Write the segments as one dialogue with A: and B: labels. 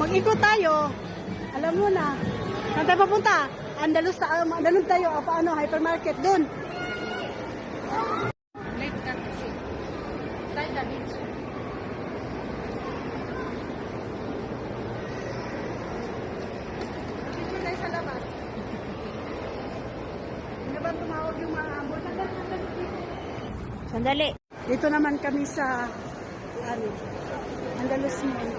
A: mag-ikot tayo. Alam mo na. Saan tayo papunta? Andalus tayo. O paano? Hypermarket doon.
B: Late cut kasi. Side the beach.
A: Dito tayo sa labas. Ano ba tumawag yung mga ambon?
B: Sandali.
A: Dito naman kami sa Andalus Mall.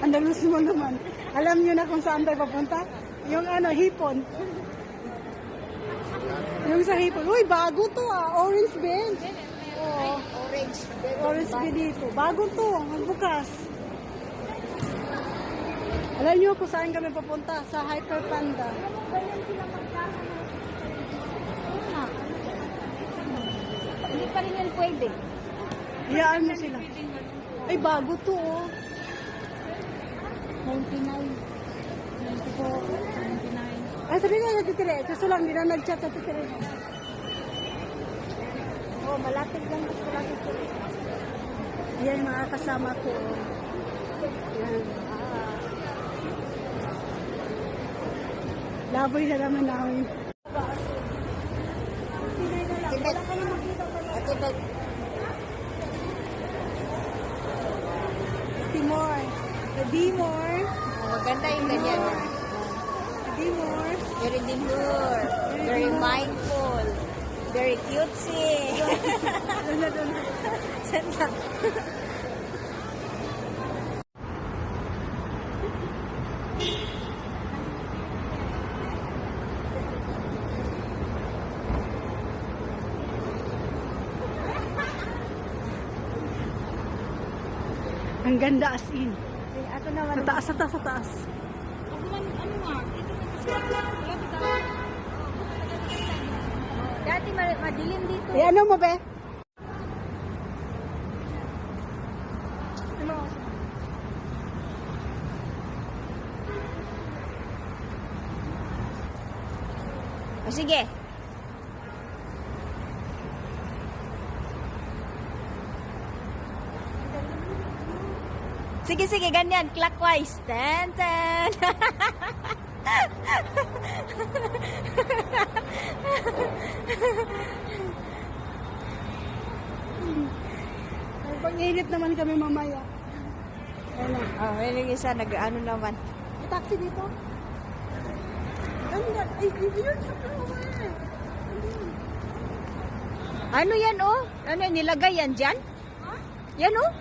A: Andalus Mall naman. Alam niyo na kung saan tayo papunta? Yung hipon. Yung sa hipon. Uy, bago to Orange bench. Oh,
B: Orange.
A: orange bench dito. Bago to. Magbukas. Alam niyo kung saan kami papunta? Sa Hyper Panda.
B: Hindi pa rin yan pwede.
A: Iyaan mo sila. Ay, bago to
B: 99. 94. 99.
A: Ay, sabi nga natitire. Kaso lang, hindi na nag-chat natitire.
B: Oh, malapit lang. Malapit ko.
A: Ayan, mga kasama ko. Ayan. Laboy na naman namin.
B: Wala kayo makita pala. At ito.
A: Dimor.
B: Maganda yung ganyan.
A: Dimor.
B: Very demure. Very mindful. Very cutesy. Saan
A: Ang ganda as in.
B: Ato naman.
A: Sa taas.
B: Ano nga? Dito na kasi. Malapit ako. Dati madilim dito.
A: Eh, ano mo, be?
B: O sige. Sige, ganyan. Clockwise. Ten.
A: Pag-init naman kami mamaya. Ayun.
B: Oh, may isa nag-ano naman.
A: May taxi dito? Ganda. Ay, yun sa flower.
B: Ano yan, oh? Ano yan, nilagay yan dyan? Yan, oh?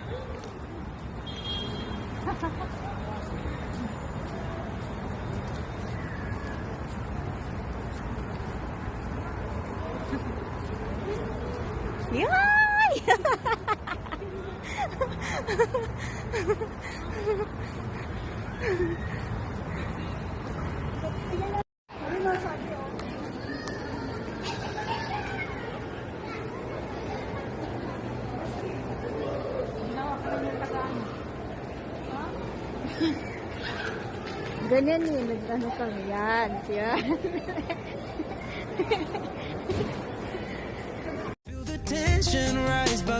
B: Yay!
A: Ano na sabi, oh?
B: Ganyan yun, nag-ano kami. Yan.
C: Feel the tension rise by